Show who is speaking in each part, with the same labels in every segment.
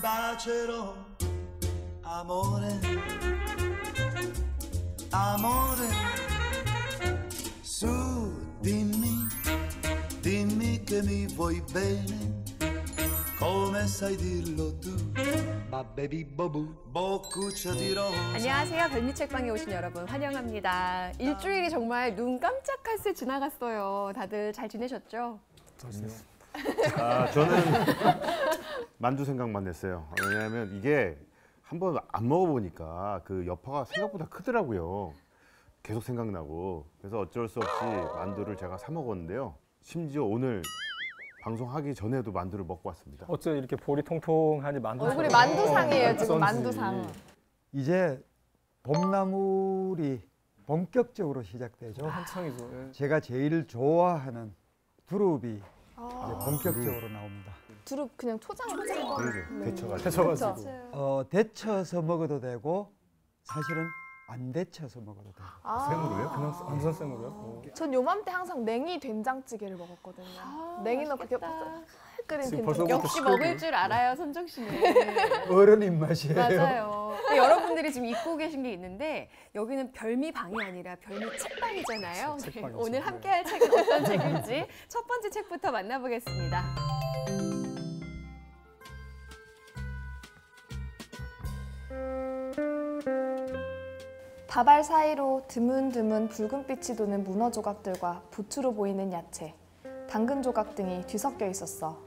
Speaker 1: bacerò, amore, amore. Su, dimmi, dimmi che mi vuoi bene, come sai dirlo tu. 바베비버부 볶우쳐 들어.
Speaker 2: 안녕하세요. 별미책방에 오신 여러분 환영합니다. 일주일이 정말 눈 깜짝할 새 지나갔어요. 다들 잘 지내셨죠?
Speaker 3: 저는 만두 생각만 했어요. 왜냐하면 이게 한번 안 먹어보니까 그 여파가 생각보다 크더라고요. 계속 생각나고. 그래서 어쩔 수 없이 만두를 제가 사 먹었는데요. 심지어 오늘 방송하기 전에도 만두를 먹고 왔습니다.
Speaker 4: 어째 이렇게 볼이 통통하니 만두상.
Speaker 2: 얼굴이 만두상이에요. 지금 만두상.
Speaker 5: 이제 봄나물이 본격적으로 시작되죠.
Speaker 4: 한창이죠. 예.
Speaker 5: 제가 제일 좋아하는 두릅이 이제 본격적으로 나옵니다.
Speaker 2: 두릅 그냥 초장
Speaker 3: 데쳐가지고.
Speaker 5: 데쳐서 먹어도 되고 사실은 안 데쳐서 먹어도 돼요.
Speaker 4: 생으로요? 그냥 완전 생으로요?
Speaker 6: 전 요맘때 항상 냉이 된장찌개를 먹었거든요. 냉이 넣고 이렇게 끓인 된장.
Speaker 2: 역시 먹을 줄 알아요, 선정 씨는.
Speaker 5: 어른 입맛이에요.
Speaker 2: 맞아요. 여러분들이 지금 잊고 계신 게 있는데 여기는 별미방이 아니라 별미책방이잖아요. 네. 오늘 함께할 책은 어떤 책일지 첫 번째 책부터 만나보겠습니다.
Speaker 6: 밥알 사이로 드문드문 붉은빛이 도는 문어 조각들과 부추로 보이는 야채, 당근 조각 등이 뒤섞여 있었어.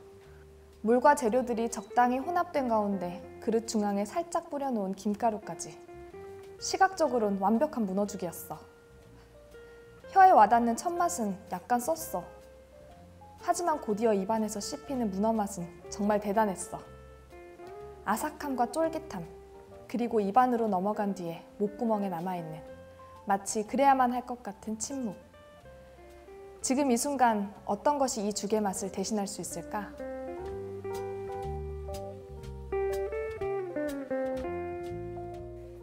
Speaker 6: 물과 재료들이 적당히 혼합된 가운데 그릇 중앙에 살짝 뿌려놓은 김가루까지. 시각적으론 완벽한 문어죽이었어. 혀에 와닿는 첫 맛은 약간 썼어. 하지만 곧이어 입안에서 씹히는 문어 맛은 정말 대단했어. 아삭함과 쫄깃함, 그리고 입안으로 넘어간 뒤에 목구멍에 남아있는 마치 그래야만 할 것 같은 침묵. 지금 이 순간 어떤 것이 이 죽의 맛을 대신할 수 있을까?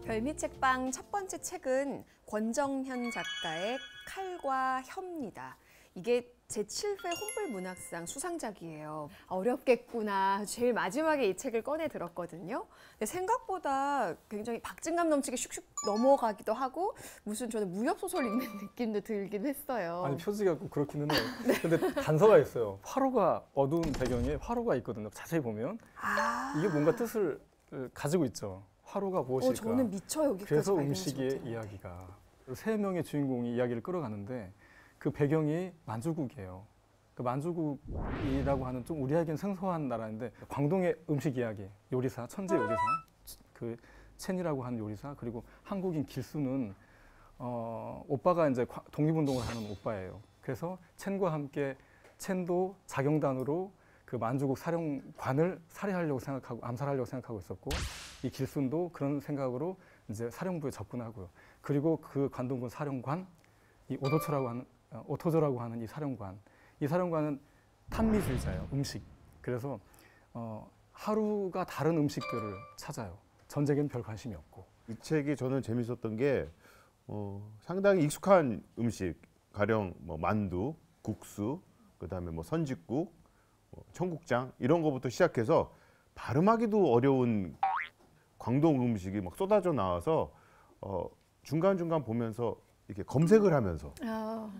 Speaker 2: 별미책방 첫 번째 책은 권정현 작가의 칼과 혀입니다. 이게 제7회 혼불문학상 수상작이에요. 어렵겠구나. 제일 마지막에 이 책을 꺼내 들었거든요. 근데 생각보다 굉장히 박진감 넘치게 슉슉 넘어가기도 하고 무슨 저는 무협소설 읽는 느낌도 들긴 했어요.
Speaker 4: 아니 표지가 꼭 그렇기는 해요. 근데 단서가 있어요. 화로가 어두운 배경에 화로가 있거든요. 자세히 보면 이게 뭔가 뜻을 가지고 있죠. 화로가 무엇일까?
Speaker 2: 저는 미처 여기까지
Speaker 4: 그래서
Speaker 2: 발견하지
Speaker 4: 음식의
Speaker 2: 못해요.
Speaker 4: 이야기가 세 명의 주인공이 이야기를 끌어가는데 그 배경이 만주국이에요. 그 만주국이라고 하는 좀 우리에겐 생소한 나라인데 광동의 음식 이야기, 요리사, 천재 요리사, 그 첸이라고 하는 요리사, 그리고 한국인 길수는 오빠가 이제 독립운동을 하는 오빠예요. 그래서 첸과 함께 첸도 자경단으로 그 만주국 사령관을 살해하려고 생각하고 암살하려고 생각하고 있었고 이 길순도 그런 생각으로 이제 사령부에 접근하고요. 그리고 그 관동군 사령관 이 오토조라고 하는 이 사령관은 탄미주의자예요. 음식. 그래서 하루가 다른 음식들을 찾아요. 전쟁에는 별 관심이 없고.
Speaker 3: 이 책이 저는 재밌었던 게 상당히 익숙한 음식, 가령 뭐 만두, 국수, 그다음에 뭐 선짓국, 청국장 이런 거부터 시작해서 발음하기도 어려운 광동 음식이 막 쏟아져 나와서 중간중간 보면서 이렇게 검색을 하면서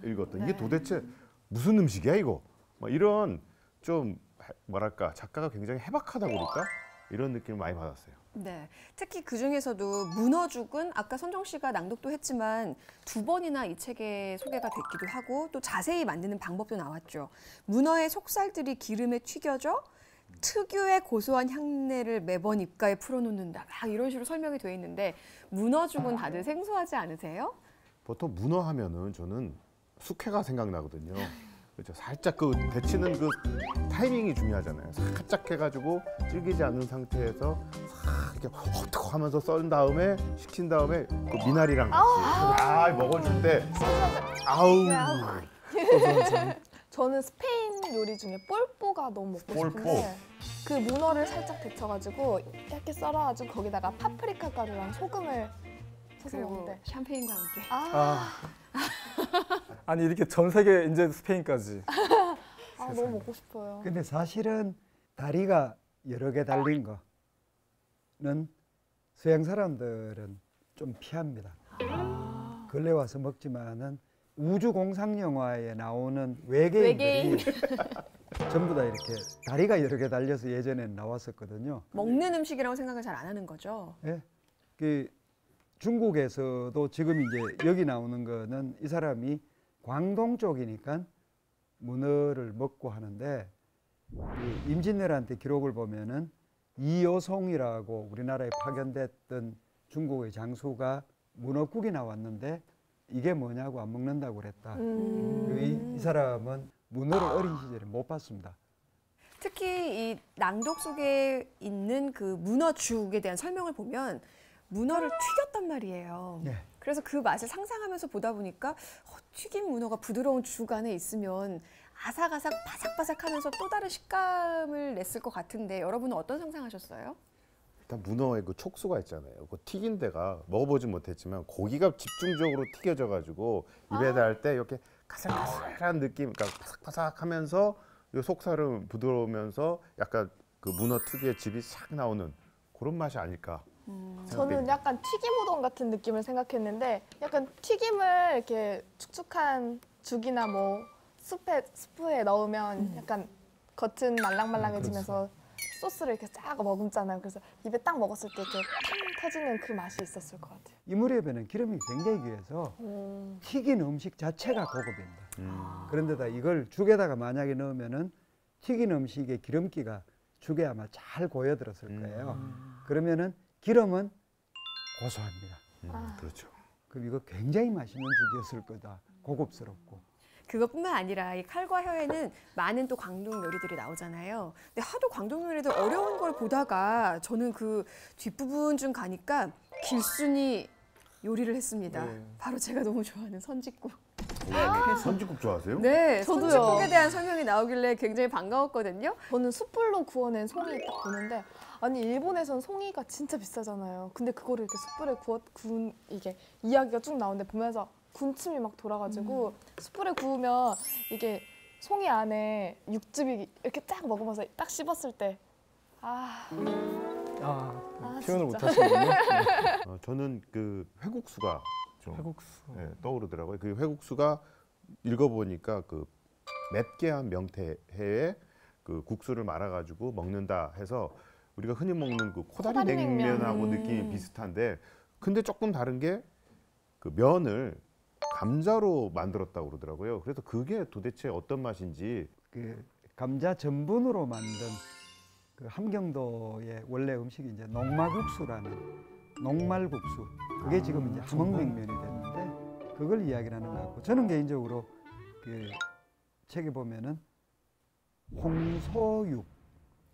Speaker 3: 읽었던 이게 도대체 무슨 음식이야 이거? 막 이런 좀 뭐랄까 작가가 굉장히 해박하다 그럴까? 이런 느낌을 많이 받았어요.
Speaker 2: 네, 특히 그 중에서도 문어죽은 아까 선정 씨가 낭독도 했지만 2번이나 이 책에 소개가 됐기도 하고 또 자세히 만드는 방법도 나왔죠. 문어의 속살들이 기름에 튀겨져 특유의 고소한 향내를 매번 입가에 풀어놓는다. 막 이런 식으로 설명이 되어 있는데 문어죽은 다들 생소하지 않으세요?
Speaker 3: 보통 문어 하면은 저는 숙회가 생각나거든요. 그렇죠. 살짝 그 데치는 그 타이밍이 중요하잖아요. 살짝 해가지고 질기지 않는 상태에서 싹 이렇게 헉 하면서 썰은 다음에 식힌 다음에 그 미나리랑 같이 먹어줄 때 아우.
Speaker 6: 저는 스페인 요리 중에 폴뽀가 너무 먹고 싶은데 그 문어를 살짝 데쳐가지고 이렇게 썰어가지고 거기다가 파프리카 가루랑 소금을 쳐서
Speaker 2: 그리고
Speaker 6: 먹는데
Speaker 2: 샴페인과 함께.
Speaker 4: 아니 이렇게 전 세계 이제 스페인까지.
Speaker 6: 너무 먹고 싶어요.
Speaker 5: 근데 사실은 다리가 여러 개 달린 거 서양 사람들은 좀 피합니다. 근래 와서 먹지만은 우주 공상 영화에 나오는 외계인들이 전부 다 이렇게 다리가 여러 개 달려서 예전에 나왔었거든요.
Speaker 2: 먹는 음식이라고 생각을 잘 안 하는 거죠.
Speaker 5: 예. 그 중국에서도 지금 이제 여기 나오는 거는 이 사람이 광동 쪽이니까 문어를 먹고 하는데 그 임진왜란때 기록을 보면은 이여송이라고 우리나라에 파견됐던 중국의 장수가 문어국이 나왔는데 이게 뭐냐고 안 먹는다고 그랬다. 이 사람은 문어를 어린 시절에 못 봤습니다.
Speaker 2: 특히 이 낭독 속에 있는 그 문어죽에 대한 설명을 보면 문어를 튀겼단 말이에요.
Speaker 5: 네.
Speaker 2: 그래서 그 맛을 상상하면서 보다 보니까 튀긴 문어가 부드러운 죽 안에 있으면 아삭아삭 바삭바삭하면서 또 다른 식감을 냈을 것 같은데 여러분은 어떤 상상하셨어요?
Speaker 3: 일단 문어의 그 촉수가 있잖아요. 그 튀긴 데가 먹어보진 못했지만 고기가 집중적으로 튀겨져 가지고 입에 닿을 때 이렇게 가슬가슬한 느낌, 그러니까 바삭바삭하면서 이 속살은 부드러우면서 약간 그 문어 특유의 즙이 싹 나오는 그런 맛이 아닐까.
Speaker 6: 저는 약간 튀김 우동 같은 느낌을 생각했는데 약간 튀김을 이렇게 축축한 죽이나 뭐 스프에 넣으면 약간 겉은 말랑말랑해지면서 소스를 이렇게 쫙 머금잖아요. 그래서 입에 딱 먹었을 때 이렇게 탕 터지는 그 맛이 있었을 것 같아요.
Speaker 5: 이 무렵에는 기름이 굉장히 귀해서 튀긴 음식 자체가 고급입니다. 그런데다 이걸 죽에다가 만약에 넣으면은 튀긴 음식의 기름기가 죽에 아마 잘 고여들었을 거예요. 그러면은 기름은 고소합니다.
Speaker 3: 그렇죠.
Speaker 5: 그럼 이거 굉장히 맛있는 죽이었을 거다. 고급스럽고.
Speaker 2: 그것뿐만 아니라 이 칼과 혀에는 많은 또 광동 요리들이 나오잖아요. 근데 하도 광동 요리들 어려운 걸 보다가 저는 그 뒷부분 좀 가니까 길순이 요리를 했습니다.
Speaker 4: 네.
Speaker 2: 바로 제가 너무 좋아하는 선짓국.
Speaker 3: 선지국 좋아하세요?
Speaker 2: 네,
Speaker 6: 저도요.
Speaker 2: 선짓국에 대한 설명이 나오길래 굉장히 반가웠거든요.
Speaker 6: 저는 숯불로 구워낸 송이 딱 보는데 아니 일본에선 송이가 진짜 비싸잖아요. 근데 그거를 이렇게 숯불에 구운 이게 이야기가 쭉 나오는데 보면서 군침이 막 돌아가지고 숯불에 구우면 이게 송이 안에 육즙이 이렇게 딱 먹으면서 딱 씹었을 때
Speaker 4: 표현을
Speaker 6: 진짜.
Speaker 4: 못하시는군요.
Speaker 3: 저는 그 회국수가 좀
Speaker 4: 회국수.
Speaker 3: 네, 떠오르더라고요. 그 회국수가 읽어보니까 그 맵게 한 명태회에 그 국수를 말아가지고 먹는다 해서 우리가 흔히 먹는 그 코다리
Speaker 6: 코다리 냉면.
Speaker 3: 냉면하고 느낌이 비슷한데 근데 조금 다른 게 그 면을 감자로 만들었다고 그러더라고요. 그래서 그게 도대체 어떤 맛인지
Speaker 5: 그 감자 전분으로 만든 그 함경도의 원래 음식이 이제 녹마국수라는 녹말국수. 그게 지금 이제 함흥냉면이 됐는데 그걸 이야기를 하는 것 같고 저는 개인적으로 그 책에 보면은 홍소육,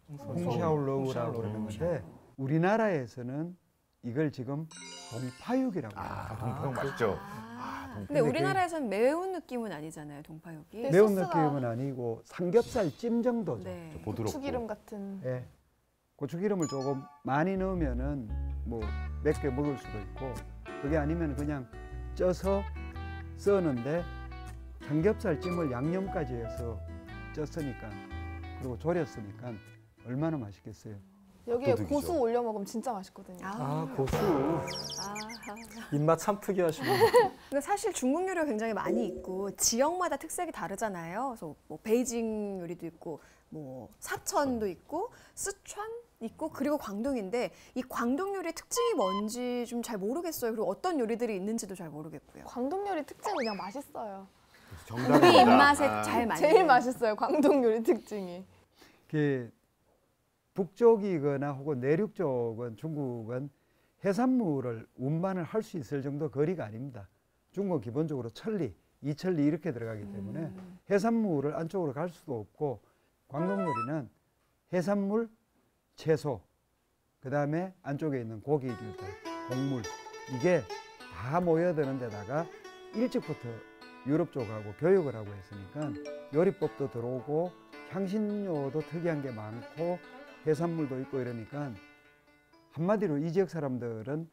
Speaker 5: 홍샤올로우라고 그러는 건데 우리나라에서는 이걸 지금 동파육이라고 해요.
Speaker 3: 동파육 맛있죠.
Speaker 2: 근데 우리나라에서는 매운 느낌은 아니잖아요, 동파육이.
Speaker 6: 네.
Speaker 5: 매운
Speaker 6: 소스가-
Speaker 5: 느낌은 아니고 삼겹살 찜 정도죠.
Speaker 2: 네.
Speaker 3: 부드럽고
Speaker 6: 고추기름 같은.
Speaker 5: 예. 고추기름을 조금 많이 넣으면은 뭐 맵게 먹을 수도 있고 그게 아니면 그냥 쪄서 써는데 삼겹살 찜을 양념까지 해서 쪘으니까 그리고 졸였으니까 얼마나 맛있겠어요.
Speaker 6: 여기에
Speaker 3: 도둑이죠.
Speaker 6: 고수 올려 먹으면 진짜 맛있거든요.
Speaker 4: 고수.
Speaker 2: 아.
Speaker 4: 입맛 참 특이하시고.
Speaker 2: 근데 사실 중국 요리가 굉장히 많이 있고 지역마다 특색이 다르잖아요. 그래서 뭐 베이징 요리도 있고 뭐 사천도 있고 쓰촨 있고 그리고 광동인데 이 광동 요리의 특징이 뭔지 좀 잘 모르겠어요. 그리고 어떤 요리들이 있는지도 잘 모르겠고요.
Speaker 6: 광동 요리 특징은 그냥 맛있어요.
Speaker 3: 정답입니다.
Speaker 2: 우리 입맛에
Speaker 3: 아,
Speaker 2: 잘 맞는.
Speaker 6: 제일 맛있어요. 광동 요리 특징이.
Speaker 5: 그 북쪽이거나 혹은 내륙 쪽은 중국은 해산물을 운반을 할 수 있을 정도 거리가 아닙니다. 중국은 기본적으로 천리, 이천리 이렇게 들어가기 때문에 해산물을 안쪽으로 갈 수도 없고 광동 요리는 해산물, 채소, 그 다음에 안쪽에 있는 고기류들, 곡물 이게 다 모여드는 데다가 일찍부터 유럽 쪽하고 교역을 하고 했으니까 요리법도 들어오고 향신료도 특이한 게 많고 해산물도 있고 이러니까 한마디로 이 지역 사람들은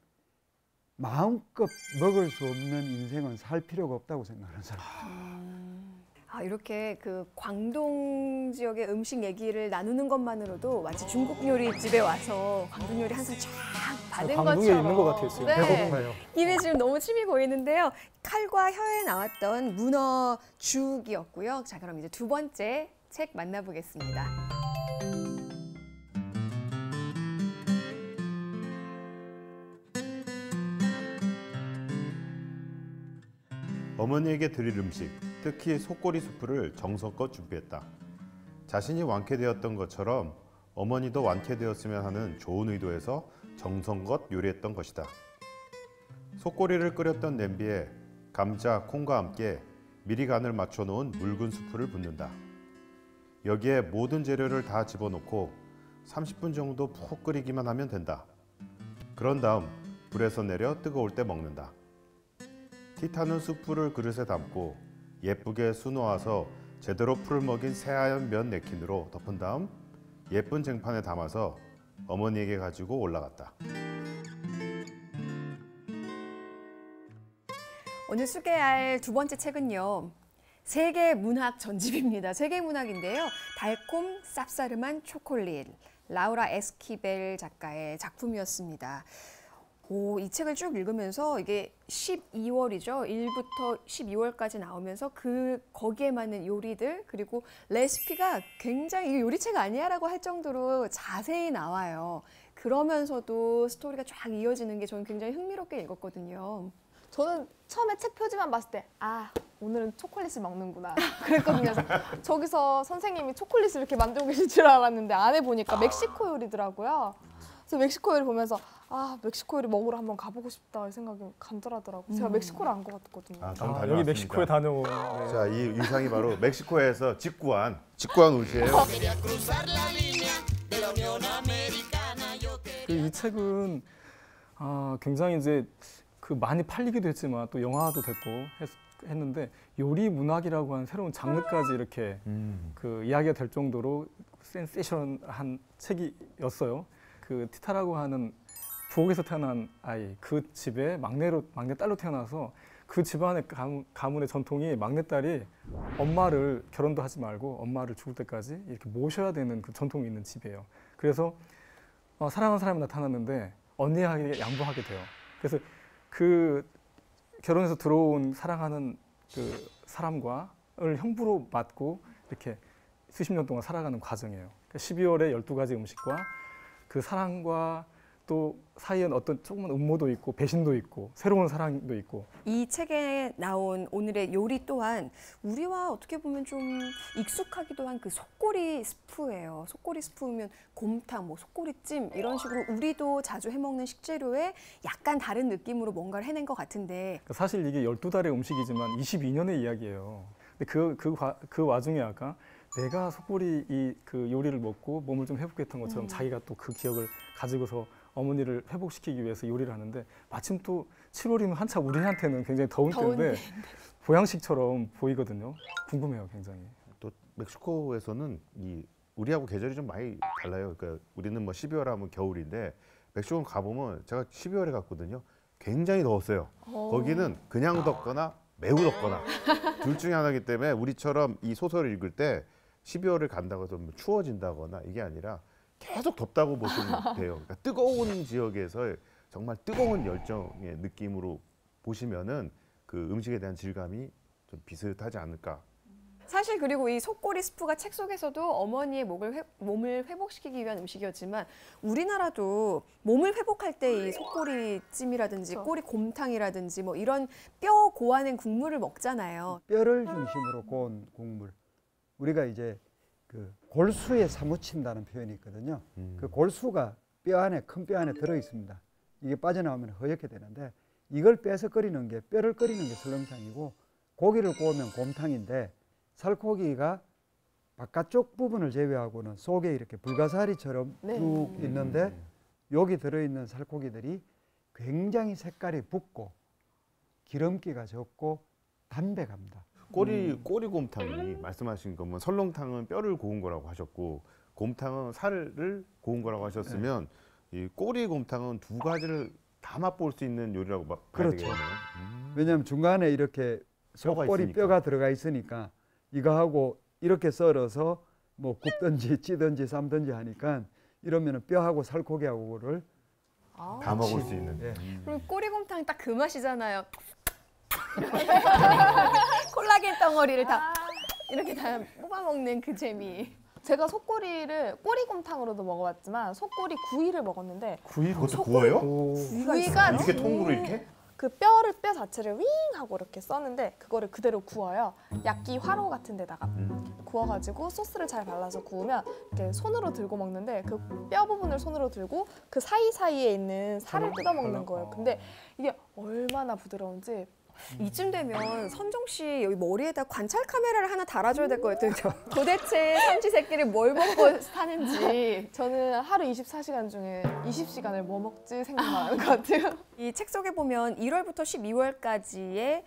Speaker 5: 마음껏 먹을 수 없는 인생은 살 필요가 없다고 생각하는 사람.
Speaker 2: 아, 이렇게 그 광동 지역의 음식 얘기를 나누는 것만으로도 마치 중국 요리집에 와서 광동 요리 한 상 쫙 받은
Speaker 4: 광동에
Speaker 2: 것처럼.
Speaker 4: 있는 것 같아요, 지금.
Speaker 5: 배고파요.
Speaker 2: 입에 지금 너무 침이 고이는데요. 칼과 혀에 나왔던 문어 죽이었고요. 자, 그럼 이제 두 번째 책 만나보겠습니다.
Speaker 3: 어머니에게 드릴 음식, 특히 속꼬리 수프를 정성껏 준비했다. 자신이 완쾌되었던 것처럼 어머니도 완쾌되었으면 하는 좋은 의도에서 정성껏 요리했던 것이다. 속꼬리를 끓였던 냄비에 감자, 콩과 함께 미리 간을 맞춰 놓은 묽은 수프를 붓는다. 여기에 모든 재료를 다 집어넣고 30분 정도 푹 끓이기만 하면 된다. 그런 다음 불에서 내려 뜨거울 때 먹는다. 티타는 수프를 그릇에 담고 예쁘게 수놓아서 제대로 풀을 먹인 새하얀 면 냅킨으로 덮은 다음 예쁜 쟁판에 담아서 어머니에게 가지고 올라갔다.
Speaker 2: 오늘 소개할 두 번째 책은요. 세계 문학 전집입니다. 세계 문학인데요. 달콤 쌉싸름한 초콜릿. 라우라 에스키벨 작가의 작품이었습니다. 이 책을 쭉 읽으면서 이게 12월이죠. 1부터 12월까지 나오면서 거기에 맞는 요리들 그리고 레시피가 굉장히 이게 요리책 아니야라고 할 정도로 자세히 나와요. 그러면서도 스토리가 쫙 이어지는 게 저는 굉장히 흥미롭게 읽었거든요.
Speaker 6: 저는 처음에 책 표지만 봤을 때 오늘은 초콜릿을 먹는구나 그랬거든요. 그래서 저기서 선생님이 초콜릿을 이렇게 만들고 계실 줄 알았는데 안에 보니까 멕시코 요리더라고요. 그래서 멕시코 요리 보면서 멕시코 요리 먹으러 한번 가보고 싶다 생각이 간절하더라고요. 제가 멕시코를 안 가봤거든요.
Speaker 3: 전
Speaker 4: 여기
Speaker 3: 다녀왔습니다.
Speaker 4: 멕시코에 다녀온. 네.
Speaker 3: 자, 이 의상이 바로 멕시코에서 직구한 옷이에요.
Speaker 4: 이 책은 굉장히 이제 많이 팔리기도 했지만 또 영화도 됐고 했는데 요리 문학이라고 하는 새로운 장르까지 이렇게 이야기가 될 정도로 센세이션한 책이었어요. 티타라고 하는 부엌에서 태어난 아이, 그 집에 막내 딸로 태어나서 그 집안의 가문의 전통이 막내딸이 엄마를 결혼도 하지 말고 엄마를 죽을 때까지 이렇게 모셔야 되는 그 전통이 있는 집이에요. 그래서 사랑하는 사람이 나타났는데 언니에게 양보하게 돼요. 그래서 결혼해서 들어온 사랑하는 사람과를 형부로 맞고 이렇게 수십 년 동안 살아가는 과정이에요. 12월에 12가지 음식과 그 사랑과 또 사이엔 어떤 조그만 음모도 있고 배신도 있고 새로운 사랑도 있고.
Speaker 2: 이 책에 나온 오늘의 요리 또한 우리와 어떻게 보면 좀 익숙하기도 한 그 속꼬리 스프예요. 속꼬리 스프면 곰탕, 속꼬리찜 이런 식으로 우리도 자주 해먹는 식재료에 약간 다른 느낌으로 뭔가를 해낸 것 같은데
Speaker 4: 사실 이게 12달의 음식이지만 22년의 이야기예요. 근데 그 와중에 아까 내가 속꼬리 요리를 먹고 몸을 좀 회복했던 것처럼 자기가 또 그 기억을 가지고서 어머니를 회복시키기 위해서 요리를 하는데 마침 또 7월이면 한참 우리한테는 굉장히 더운 때인데 보양식처럼 보이거든요. 궁금해요, 굉장히.
Speaker 3: 또 멕시코에서는 우리하고 계절이 좀 많이 달라요. 그러니까 우리는 12월 하면 겨울인데 멕시코 가보면 제가 12월에 갔거든요. 굉장히 더웠어요. 거기는 그냥 덥거나 매우 덥거나 둘 중에 하나이기 때문에 우리처럼 이 소설을 읽을 때 12월을 간다고 해서 추워진다거나 이게 아니라 계속 덥다고 보시면 돼요. 그러니까 뜨거운 지역에서 정말 뜨거운 열정의 느낌으로 보시면은 그 음식에 대한 질감이 좀 비슷하지 않을까.
Speaker 2: 사실 그리고 이 속꼬리 스프가 책 속에서도 어머니의 몸을 회복시키기 위한 음식이었지만 우리나라도 몸을 회복할 때 이 속꼬리찜이라든지 꼬리 곰탕이라든지 이런 뼈 고아낸 국물을 먹잖아요.
Speaker 5: 뼈를 중심으로 고운 국물. 우리가 이제 골수에 사무친다는 표현이 있거든요. 그 골수가 큰 뼈 안에 들어 있습니다. 이게 빠져나오면 허옇게 되는데 이걸 빼서 끓이는 게 뼈를 끓이는 게 설렁탕이고 고기를 구우면 곰탕인데 살코기가 바깥쪽 부분을 제외하고는 속에 이렇게 불가사리처럼 쭉 있는데 여기 들어있는 살코기들이 굉장히 색깔이 붉고 기름기가 적고 담백합니다.
Speaker 3: 꼬리곰탕이 말씀하신 거면 설렁탕은 뼈를 고운 거라고 하셨고 곰탕은 살을 고운 거라고 하셨으면 이 꼬리곰탕은 두 가지를 다 맛볼 수 있는 요리라고 봐야
Speaker 5: 그렇죠.
Speaker 3: 되겠네요.
Speaker 5: 왜냐하면 중간에 이렇게 속꼬리 뼈가 들어가 있으니까 이거하고 이렇게 썰어서 뭐 굽든지 찌든지 삶든지 하니까 이러면은 뼈하고 살코기하고를
Speaker 3: 다 먹을 수 있는.
Speaker 5: 예.
Speaker 2: 그리고 꼬리곰탕 딱 그 맛이잖아요. 콜라겐 덩어리를 다 이렇게 다 뽑아 먹는 그 재미.
Speaker 6: 제가 속꼬리를 꼬리곰탕으로도 먹어봤지만 속꼬리 구이를 먹었는데
Speaker 4: 구이
Speaker 3: 그것도 구워요?
Speaker 4: 오.
Speaker 6: 구이가
Speaker 3: 이렇게 통으로 이렇게?
Speaker 6: 그 뼈 자체를 윙 하고 이렇게 써는데 그거를 그대로 구워요. 약기 화로 같은 데다가 구워가지고 소스를 잘 발라서 구우면 이렇게 손으로 들고 먹는데 그 뼈 부분을 손으로 들고 그 사이사이에 있는 살을 뜯어 먹는 거예요. 근데 이게 얼마나 부드러운지.
Speaker 2: 이쯤 되면 선정 씨 여기 머리에다 관찰 카메라를 하나 달아줘야 될 것 같아요. 도대체 삼시 세끼를 뭘 먹고 사는지.
Speaker 6: 저는 하루 24시간 중에 20시간을 뭐 먹지 생각만 하는 것 같아요.
Speaker 2: 이 책 속에 보면 1월부터 12월까지의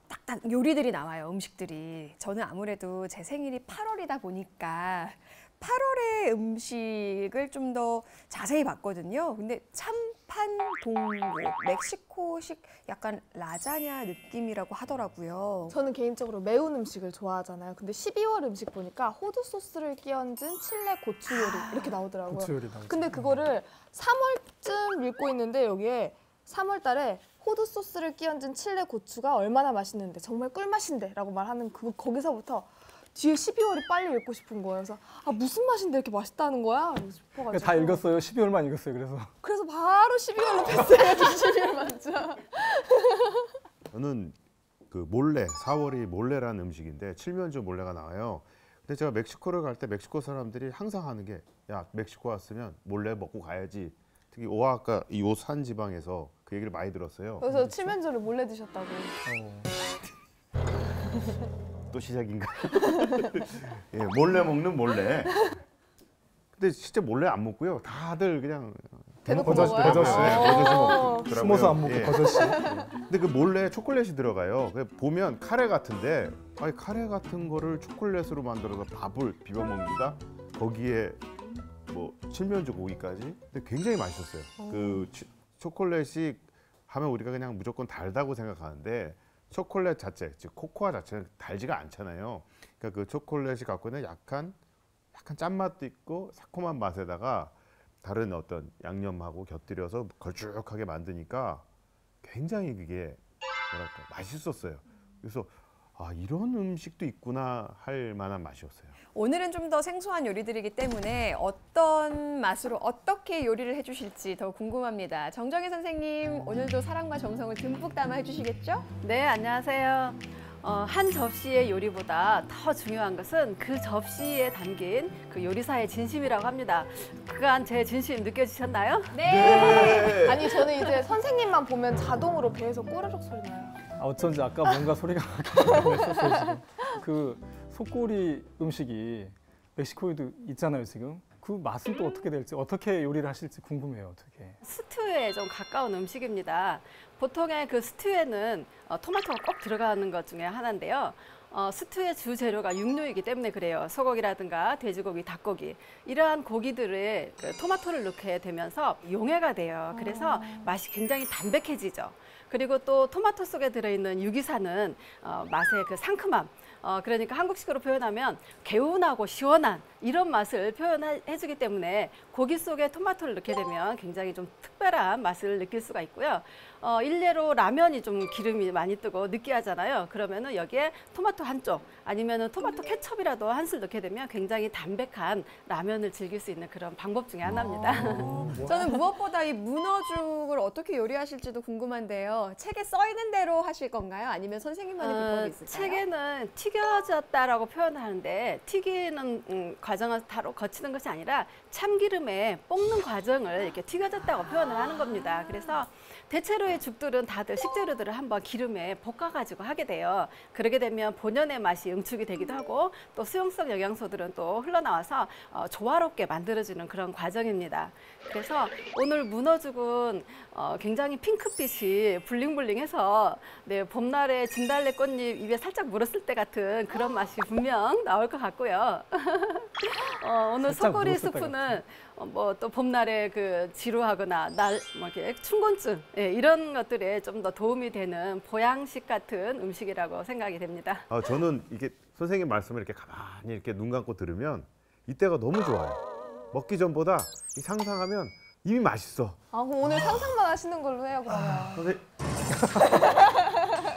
Speaker 2: 딱딱 요리들이 나와요. 음식들이. 저는 아무래도 제 생일이 8월이다 보니까 8월의 음식을 좀 더 자세히 봤거든요. 근데 참판동고 멕시코식 약간 라자냐 느낌이라고 하더라고요.
Speaker 6: 저는 개인적으로 매운 음식을 좋아하잖아요. 근데 12월 음식 보니까 호두 소스를 끼얹은 칠레 고추 요리 이렇게 나오더라고요.
Speaker 4: 고추 요리 나오죠.
Speaker 6: 근데 그거를 3월쯤 읽고 있는데 여기에 3월 달에 호두 소스를 끼얹은 칠레 고추가 얼마나 맛있는데 정말 꿀맛인데 라고 말하는 거기서부터 뒤에 12월이 빨리 읽고 싶은 거예요. 그래서 무슨 맛인데 이렇게 맛있다는 거야? 이러고 싶어가지고.
Speaker 4: 다 읽었어요. 12월만 읽었어요.
Speaker 6: 그래서 바로 12월로 패스해야지 12월 맞죠?
Speaker 3: 저는 그 몰래 4월이 몰래라는 음식인데 칠면조 몰래가 나와요. 근데 제가 멕시코를 갈 때 멕시코 사람들이 항상 하는 게 야 멕시코 왔으면 몰래 먹고 가야지. 특히 오아하카 이 오산 지방에서 그 얘기를 많이 들었어요.
Speaker 6: 그래서 칠면조를 몰래 드셨다고.
Speaker 3: 또 시작인가? 예, 몰래 먹는 몰래. 근데 진짜 몰래 안 먹고요. 다들 그냥
Speaker 6: 대놓고
Speaker 4: 버젓이,
Speaker 6: 먹어요?
Speaker 4: 버젓이.
Speaker 3: 네, 버젓이 먹더라고요.
Speaker 4: 숨어서 안 먹고
Speaker 3: 예.
Speaker 4: 버섯이.
Speaker 3: 근데 그 몰래 초콜릿이 들어가요. 보면 카레 같은데, 아니 카레 같은 거를 초콜릿으로 만들어서 밥을 비벼 먹는다. 거기에 뭐 칠면조 고기까지. 근데 굉장히 맛있었어요. 그 초콜릿이 하면 우리가 그냥 무조건 달다고 생각하는데 초콜릿 자체, 즉 코코아 자체는 달지가 않잖아요. 그러니까 그 초콜릿이 갖고 있는 약간 짠맛도 있고 새콤한 맛에다가 다른 어떤 양념하고 곁들여서 걸쭉하게 만드니까 굉장히 그게 뭐랄까 맛있었어요. 그래서 이런 음식도 있구나 할 만한 맛이었어요.
Speaker 2: 오늘은 좀 더 생소한 요리들이기 때문에 어떤 맛으로 어떻게 요리를 해주실지 더 궁금합니다. 정정혜 선생님, 오늘도 사랑과 정성을 듬뿍 담아 해주시겠죠?
Speaker 7: 네, 안녕하세요. 한 접시의 요리보다 더 중요한 것은 그 접시에 담긴 그 요리사의 진심이라고 합니다. 그간 제 진심 느껴지셨나요?
Speaker 6: 네. 아니 저는 이제 선생님만 보면 자동으로 배에서 꼬르륵 소리 나요.
Speaker 4: 어쩐지 아까 뭔가 소리가 났었어요 지금. 그 속꼬리 음식이 멕시코에도 있잖아요 지금. 그 맛은 또 어떻게 될지, 어떻게 요리를 하실지 궁금해요. 어떻게.
Speaker 7: 스튜에 좀 가까운 음식입니다. 보통의 그 스튜에는 토마토가 꼭 들어가는 것 중에 하나인데요. 스튜의 주 재료가 육류이기 때문에 그래요. 소고기라든가 돼지고기, 닭고기 이러한 고기들에 그 토마토를 넣게 되면서 용해가 돼요. 그래서 맛이 굉장히 담백해지죠. 그리고 또 토마토 속에 들어있는 유기산은 맛의 그 상큼함, 그러니까 한국식으로 표현하면 개운하고 시원한 이런 맛을 표현해주기 때문에 고기 속에 토마토를 넣게 되면 굉장히 좀 특별한 맛을 느낄 수가 있고요. 일례로 라면이 좀 기름이 많이 뜨고 느끼하잖아요. 그러면은 여기에 토마토 한 쪽 아니면은 토마토 케첩이라도 한 술 넣게 되면 굉장히 담백한 라면을 즐길 수 있는 그런 방법 중에 하나입니다.
Speaker 2: 저는 무엇보다 이 문어죽을 어떻게 요리하실지도 궁금한데요. 책에 써 있는 대로 하실 건가요? 아니면 선생님만의 비법이 있을까요?
Speaker 7: 책에는 튀겨졌다라고 표현하는데 튀기는 과정을 바로 거치는 것이 아니라 참기름에 볶는 과정을 이렇게 튀겨졌다고 표현을 하는 겁니다. 그래서 대체로의 죽들은 다들 식재료들을 한번 기름에 볶아가지고 하게 돼요. 그러게 되면 본연의 맛이 응축이 되기도 하고 또 수용성 영양소들은 또 흘러나와서 조화롭게 만들어지는 그런 과정입니다. 그래서 오늘 문어죽은 굉장히 핑크빛이 블링블링해서 네, 봄날에 진달래 꽃잎 입에 살짝 물었을 때 같은 그런 맛이 분명 나올 것 같고요. 오늘
Speaker 4: 살짝
Speaker 7: 소고리
Speaker 4: 누웠을 것
Speaker 7: 스프는 뭐 또 봄날에 그 지루하거나 뭐 이렇게 춘곤증 이런 것들에 좀 더 도움이 되는 보양식 같은 음식이라고 생각이 됩니다.
Speaker 3: 저는 이게 선생님 말씀을 이렇게 가만히 이렇게 눈 감고 들으면 이때가 너무 좋아요. 먹기 전보다 이 상상하면 이미 맛있어.
Speaker 6: 아, 그럼 오늘 상상만 하시는 걸로 해요, 그러면.
Speaker 3: 선생님,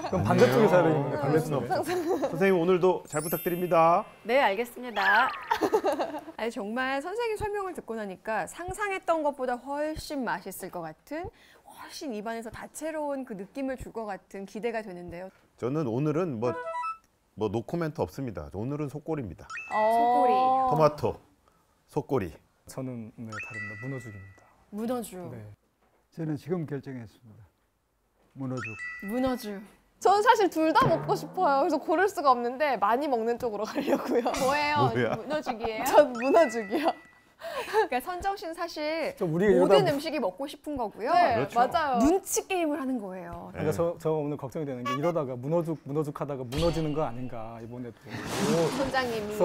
Speaker 4: 그럼 반대쪽에서 해야 되겠는데,
Speaker 3: 그럴 순
Speaker 4: 반대쪽에.
Speaker 3: 없어. 선생님 오늘도 잘 부탁드립니다.
Speaker 7: 네, 알겠습니다.
Speaker 2: 아니 정말 선생님 설명을 듣고 나니까 상상했던 것보다 훨씬 맛있을 것 같은, 훨씬 입안에서 다채로운 그 느낌을 줄 것 같은 기대가 되는데요.
Speaker 3: 저는 오늘은 뭐 노코멘트 없습니다. 오늘은 속골입니다.
Speaker 2: 속골이.
Speaker 3: 토마토, 속골이.
Speaker 4: 저는 다릅니다. 문어죽입니다.
Speaker 2: 문어죽.
Speaker 4: 네.
Speaker 5: 저는 지금 결정했습니다. 문어죽.
Speaker 2: 문어죽.
Speaker 6: 저는 사실 둘 다 먹고 싶어요. 그래서 고를 수가 없는데 많이 먹는 쪽으로 가려고요.
Speaker 2: 뭐예요?
Speaker 3: 뭐야?
Speaker 2: 문어죽이에요?
Speaker 6: 전 문어죽이요.
Speaker 2: 그러니까 선정 씨는 사실
Speaker 4: 좀 우리가
Speaker 2: 모든
Speaker 4: 이러다
Speaker 2: 음식이 먹고 싶은 거고요.
Speaker 6: 네,
Speaker 3: 그렇죠.
Speaker 6: 맞아요.
Speaker 2: 눈치 게임을 하는 거예요.
Speaker 4: 그러니까 저 오늘 걱정이 되는 게 이러다가 문어죽 하다가 무너지는 거 아닌가 이번에도.
Speaker 2: 선장님이.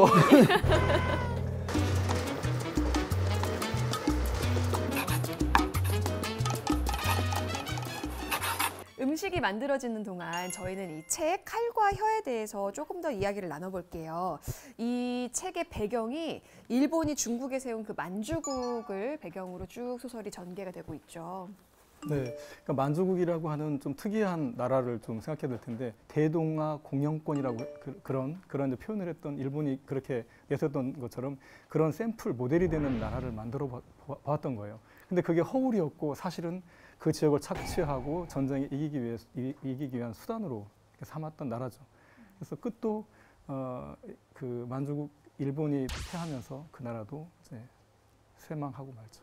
Speaker 2: 음식이 만들어지는 동안 저희는 이 책 칼과 혀에 대해서 조금 더 이야기를 나눠볼게요. 이 책의 배경이 일본이 중국에 세운 그 만주국을 배경으로 쭉 소설이 전개가 되고 있죠.
Speaker 4: 네, 그러니까 만주국이라고 하는 좀 특이한 나라를 좀 생각해야 될 텐데 대동아 공영권이라고 그런 이제 표현을 했던 일본이 그렇게 내세웠던 것처럼 그런 샘플 모델이 되는 나라를 만들어 봤던 거예요. 근데 그게 허울이었고 사실은 그 지역을 착취하고 전쟁에 이기기 위한 수단으로 이렇게 삼았던 나라죠. 그래서 끝도 그 만주국 일본이 패하면서 그 나라도 이제 쇠망하고 말죠.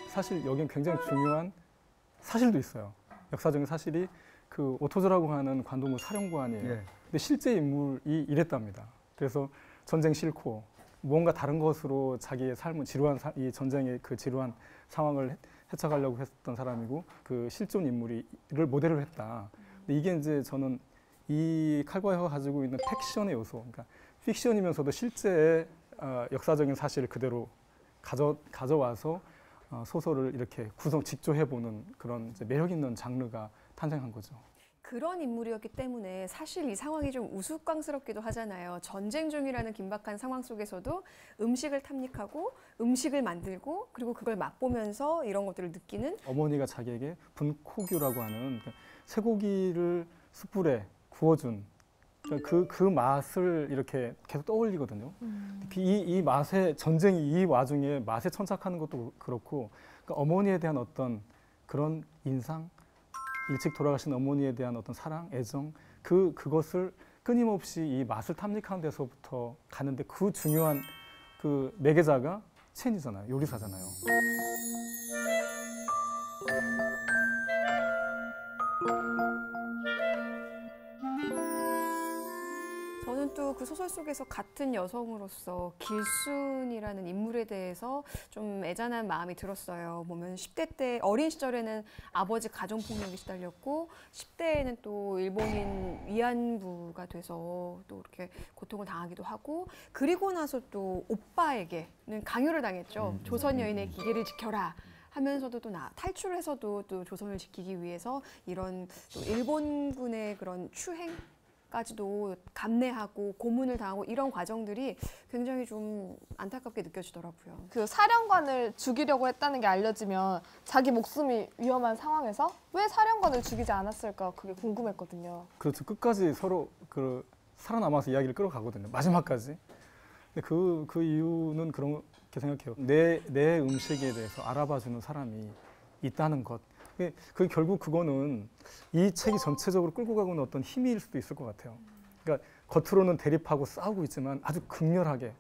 Speaker 4: 사실 여기는 굉장히 중요한 사실도 있어요. 역사적인 사실이 그 오토조라고 하는 관동부 사령관이에요.
Speaker 5: 예.
Speaker 4: 근데 실제 인물이 이랬답니다. 그래서 전쟁 싫고 무언가 다른 것으로 자기의 삶을 이 전쟁의 그 지루한 상황을 헤쳐가려고 했던 사람이고 그 실존 인물이를 모델을 했다. 근데 이게 이제 저는 이 칼과 혀가 가지고 있는 팩션의 요소, 그러니까 픽션이면서도 실제의 역사적인 사실을 그대로 가져와서 소설을 이렇게 직조해보는 그런 이제 매력 있는 장르가 탄생한 거죠.
Speaker 2: 그런 인물이었기 때문에 사실 이 상황이 좀 우스꽝스럽기도 하잖아요. 전쟁 중이라는 긴박한 상황 속에서도 음식을 탐닉하고 음식을 만들고 그리고 그걸 맛보면서 이런 것들을 느끼는
Speaker 4: 어머니가 자기에게 분코규라고 하는 쇠고기를 숯불에 구워준 그 맛을 이렇게 계속 떠올리거든요. 이 맛에 전쟁이 이 와중에 맛에 천착하는 것도 그렇고 그러니까 어머니에 대한 어떤 그런 인상, 일찍 돌아가신 어머니에 대한 어떤 사랑, 애정 그것을 끊임없이 이 맛을 탐닉하는 데서부터 가는데 그 중요한 그 매개자가 첸이잖아요. 요리사잖아요.
Speaker 2: 저는 또 그 소설 속에서 같은 여성으로서 길순이라는 인물에 대해서 좀 애잔한 마음이 들었어요. 보면 10대 때 어린 시절에는 아버지 가정폭력에 시달렸고 10대에는 또 일본인 위안부가 돼서 또 이렇게 고통을 당하기도 하고 그리고 나서 또 오빠에게는 강요를 당했죠. 조선 여인의 기계를 지켜라. 하면서도 또 탈출을 해서도 또 조선을 지키기 위해서 이런 또 일본군의 그런 추행 까지도 감내하고 고문을 당하고 이런 과정들이 굉장히 좀 안타깝게 느껴지더라고요.
Speaker 6: 그 사령관을 죽이려고 했다는 게 알려지면 자기 목숨이 위험한 상황에서 왜 사령관을 죽이지 않았을까 그게 궁금했거든요.
Speaker 4: 그렇죠. 끝까지 서로 그 살아남아서 이야기를 끌어가거든요. 마지막까지. 근데 그 이유는 그렇게 생각해요. 내 음식에 대해서 알아봐주는 사람이 있다는 것. 그 결국 그거는 이 책이 전체적으로 끌고 가고 있는 어떤 힘일 수도 있을 것 같아요. 그러니까 겉으로는 대립하고 싸우고 있지만 아주 극렬하게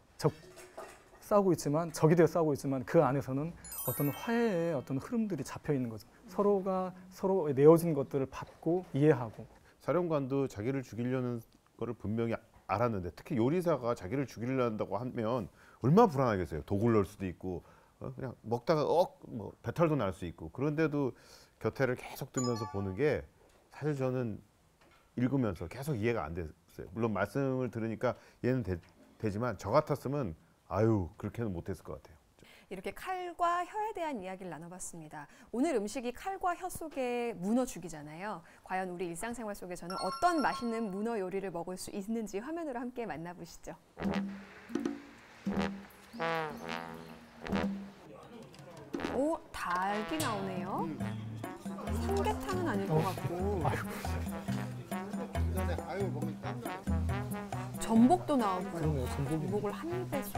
Speaker 4: 싸우고 있지만 적이 되어 싸우고 있지만 그 안에서는 어떤 화해의 어떤 흐름들이 잡혀 있는 거죠. 서로가 서로 내어진 것들을 받고 이해하고.
Speaker 3: 사령관도 자기를 죽이려는 거를 분명히 알았는데 특히 요리사가 자기를 죽이려고 한다고 하면 얼마나 불안하겠어요. 독을 넣을 수도 있고 그냥 먹다가 뭐 배탈도 날 수 있고 그런데도 곁에를 계속 두면서 보는 게 사실 저는 읽으면서 계속 이해가 안 됐어요. 물론 말씀을 들으니까 이해는 되지만 저 같았으면 아유 그렇게는 못했을 것 같아요.
Speaker 2: 이렇게 칼과 혀에 대한 이야기를 나눠봤습니다. 오늘 음식이 칼과 혀 속의 문어 죽이잖아요. 과연 우리 일상생활 속에서는 어떤 맛있는 문어 요리를 먹을 수 있는지 화면으로 함께 만나보시죠. 오, 닭이 나오네요. 삼계탕은 아닐 것 같고. 전복도 나오고요.
Speaker 4: 그러네요, 전복이.
Speaker 2: 전복을 한 입에 쏙.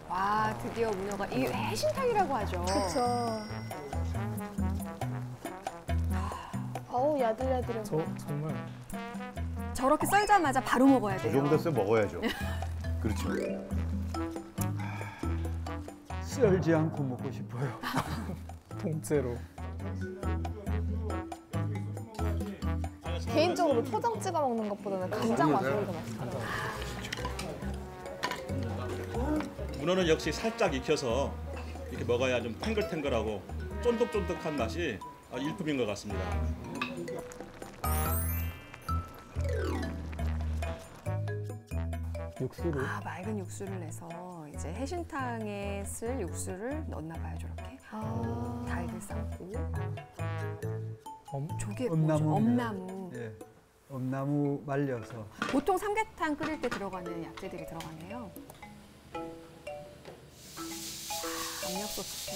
Speaker 2: 와, 드디어 문어가 이 해신탕이라고 하죠.
Speaker 6: 그쵸. 어우, 야들야들해.
Speaker 4: 정말
Speaker 2: 저렇게 썰자마자 바로 먹어야
Speaker 3: 저
Speaker 2: 돼요.
Speaker 3: 정도 됐으면 먹어야죠. 그렇죠.
Speaker 5: 썰지 않고 먹고 싶어요.
Speaker 4: 통째로.
Speaker 6: 개인적으로 초장 찍어 먹는 것보다는 간장 맛으로 더 맛있어요.
Speaker 8: 문어는 역시 살짝 익혀서 이렇게 먹어야 좀 탱글탱글하고 쫀득쫀득한 맛이 일품인 것 같습니다.
Speaker 4: 육수를
Speaker 2: 맑은 육수를 내서 이제 해신탕에 쓸 육수를 넣나 봐요, 저렇게. 닭을 삶고. 저게 뭐죠?
Speaker 5: 엄나무입니다.
Speaker 2: 엄나무.
Speaker 5: 예, 엄나무 말려서
Speaker 2: 보통 삼계탕 끓일 때 들어가는 약재들이 들어가네요. 압력솥에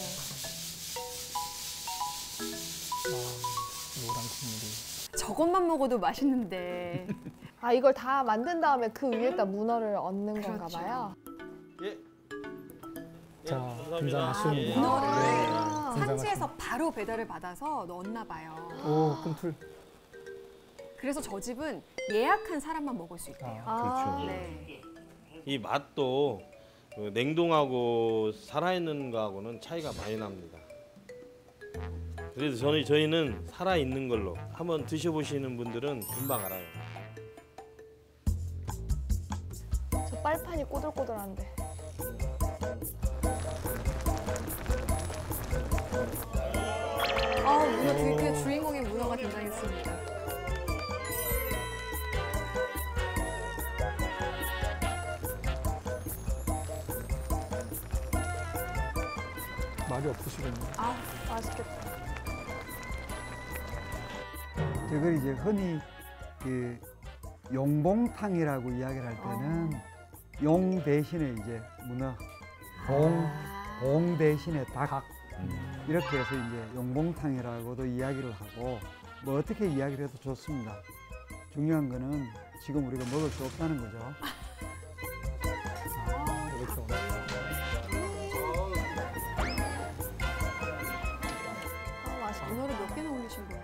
Speaker 4: 노란 국물이.
Speaker 2: 저것만 먹어도 맛있는데.
Speaker 6: 아, 이걸 다 만든 다음에 그 위에다 문어를 얹는 건가
Speaker 2: 그렇죠.
Speaker 6: 봐요.
Speaker 4: 자, 등장하시는
Speaker 2: 문어를
Speaker 6: 아,
Speaker 2: 산지에서 바로 배달을 받아서 넣었나 봐요.
Speaker 4: 오, 꿈틀.
Speaker 2: 그래서 저 집은 예약한 사람만 먹을 수 있대요.
Speaker 6: 아,
Speaker 2: 네.
Speaker 9: 이 맛도 그 냉동하고 살아있는 거하고는 차이가 많이 납니다. 그래서 저희는 살아있는 걸로 한번 드셔보시는 분들은 금방 알아요.
Speaker 6: 저 빨판이 꼬들꼬들한데.
Speaker 2: 문어 드디어 주인공의 문어가 등장했습니다.
Speaker 4: 말이 없으시겠네요.
Speaker 6: 아, 맛있겠다.
Speaker 5: 저걸 이제 흔히 그 용봉탕이라고 이야기를 할 때는 용 대신에 이제 문어, 봉 대신에 닭 이렇게 해서 이제 용봉탕이라고도 이야기를 하고 뭐 어떻게 이야기를 해도 좋습니다. 중요한 거는 지금 우리가 먹을 수 없다는 거죠.
Speaker 4: 이렇게
Speaker 6: 맛있겠다.
Speaker 2: 문어를 몇 개나 올리신 거예요?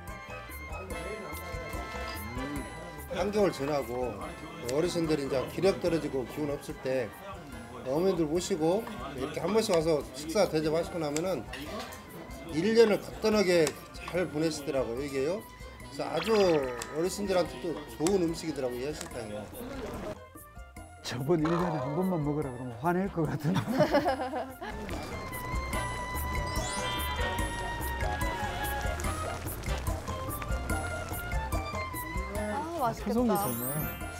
Speaker 10: 한겨울 지나고 어르신들이 이제 기력 떨어지고 기운 없을 때 어머니들 모시고 이렇게 한 번씩 와서 식사 대접하시고 나면은 1년을 간단하게 잘 보내시더라고요, 이게요. 그래서 아주 어르신들한테도 좋은 음식이더라고요, 이 해신탕이요.
Speaker 5: 저번 1년에 한 번만 먹으라 그러면 화낼 것 같은데.
Speaker 6: 아,
Speaker 4: 표정이
Speaker 6: 맛있겠다.
Speaker 4: 정말.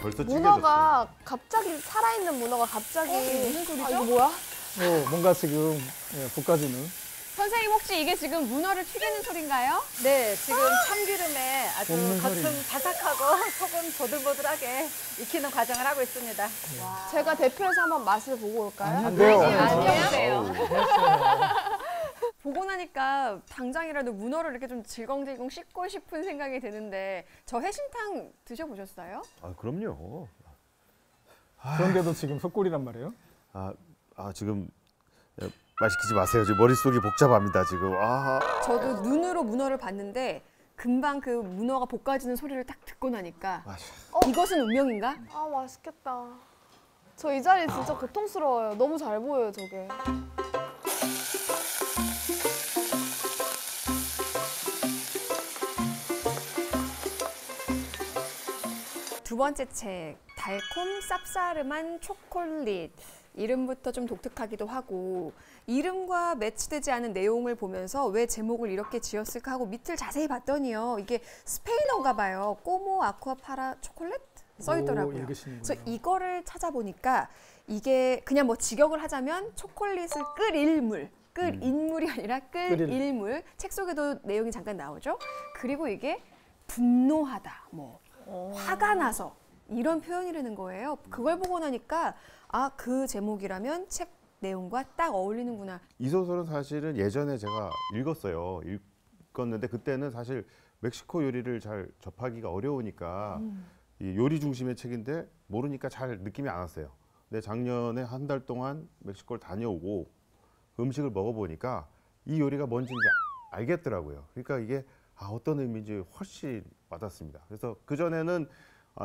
Speaker 3: 벌써 찌개졌어요.
Speaker 6: 문어가 갑자기 살아있는 문어가 갑자기
Speaker 2: 무슨 소리죠?
Speaker 6: 아, 이거 뭐야?
Speaker 4: 뭔가 지금 볶아지는.
Speaker 2: 선생님 혹시 이게 지금 문어를 튀기는 소린가요?
Speaker 7: 네, 지금 참기름에 아주
Speaker 5: 볶는
Speaker 7: 겉은
Speaker 5: 소리.
Speaker 7: 바삭하고 속은 보들보들하게 익히는 과정을 하고 있습니다.
Speaker 6: 제가 대표해서 한번 맛을 보고 올까요?
Speaker 4: 안 돼요.
Speaker 2: 아니요. 보고 나니까 당장이라도 문어를 이렇게 좀 질겅질겅 씹고 싶은 생각이 드는데 저 해신탕 드셔보셨어요?
Speaker 3: 아 그럼요.
Speaker 4: 그런데도 지금 속골이란 말이에요?
Speaker 3: 지금 말 시키지 마세요. 지금 머릿속이 복잡합니다 지금.
Speaker 2: 저도 눈으로 문어를 봤는데 금방 그 문어가 볶아지는 소리를 딱 듣고 나니까 이것은 운명인가?
Speaker 6: 아, 맛있겠다. 저 이 자리 진짜 고통스러워요. 너무 잘 보여요, 저게.
Speaker 2: 두 번째 책, 달콤 쌉싸름한 초콜릿. 이름부터 좀 독특하기도 하고 이름과 매치되지 않은 내용을 보면서 왜 제목을 이렇게 지었을까 하고 밑을 자세히 봤더니요. 이게 스페인어인가 봐요. 꼬모 아쿠아파라 초콜릿? 써 있더라고요. 그래서 이거를 찾아보니까 이게 그냥 뭐 직역을 하자면 초콜릿을 끓 인물. 끌 인물이 아니라 끌 일물. 책 속에도 내용이 잠깐 나오죠. 그리고 이게 분노하다, 뭐 화가 나서 이런 표현이라는 거예요. 그걸 보고 나니까 아, 그 제목이라면 책 내용과 딱 어울리는구나.
Speaker 3: 이 소설은 사실은 예전에 제가 읽었어요. 읽었는데 그때는 사실 멕시코 요리를 잘 접하기가 어려우니까 이 요리 중심의 책인데 모르니까 잘 느낌이 안 왔어요. 근데 작년에 한 달 동안 멕시코를 다녀오고 음식을 먹어보니까 이 요리가 뭔지 이제 알겠더라고요. 그러니까 이게 어떤 의미인지 훨씬 와닿습니다. 그래서 그전에는